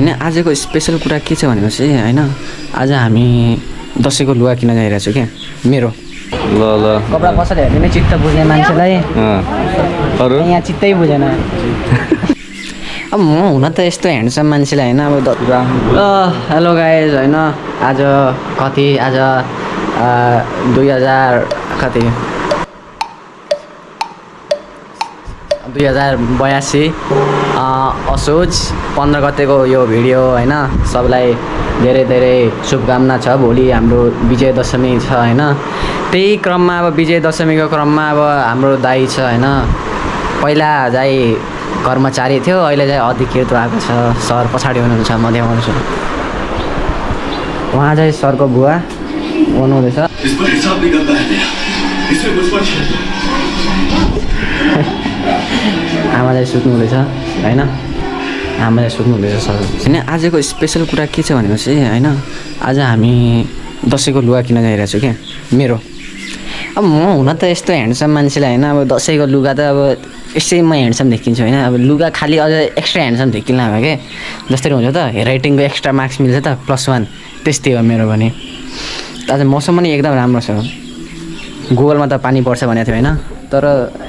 होइन आजको स्पेसल कुरा के छ भनेपछि होइन आज हामी दसैँको लुगा किन्न गइरहेको छु क्या मेरो ल ल कपडा पसल हेर्ने चित्त बुझ्ने मान्छेलाई अरू यहाँ चित्तै बुझेन अब म हुन त यस्तो ह्यान्डसम मान्छेलाई होइन अब हेलो गाइज होइन आज कति आज 2082 असोज 15 गतेको यो भिडियो होइन सबलाई धेरै धेरै शुभकामना छ। भोलि हाम्रो विजय दशमी छ होइन त्यही क्रममा अब विजय दशमीको क्रममा अब हाम्रो दाइ छ होइन पहिला चाहिँ कर्मचारी थियो अहिले चाहिँ अधिकृत भएको छ सर पछाडि हुनुहुन्छ म देखाउँछु उहाँ चाहिँ सरको बुवा हुनुहुँदैछ आमा चाहिँ सुत्नुहुँदैछ होइन आमा चाहिँ सुत्नुहुँदैछ सर होइन आजको स्पेसल कुरा के छ भनेपछि होइन आज हामी दसैँको लुगा किन्न गइरहेको छु क्या मेरो अब म हुन त यस्तो ह्यान्डसम मान्छेलाई होइन अब दसैँको लुगा त अब यसै म ह्यान्डसम देखिन्छु होइन अब लुगा खालि अझ एक्स्ट्रा ह्यान्डसम देखिन्न अब क्या जसरी हुन्छ त राइटिङको एक्स्ट्रा मार्क्स मिल्छ त +1 त्यस्तै हो मेरो पनि आज मौसम पनि एकदम राम्रो छ गुगलमा त पानी पर्छ भनेको थियो होइन तर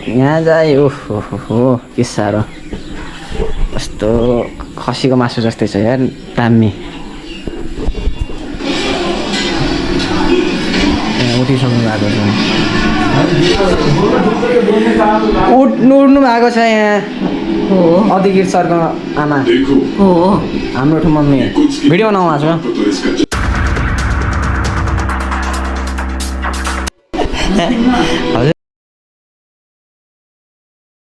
यहाँ चाहिँ ओहो के साह्रो कस्तो खसीको मासु जस्तै छ यार दामी उठिसक्नु भएको छ उठ्नु भएको छ यहाँ अधिकृत सरको आमा हो हाम्रो ठुलो मम्मी भिडियो बनाउनु भएको छ हजुर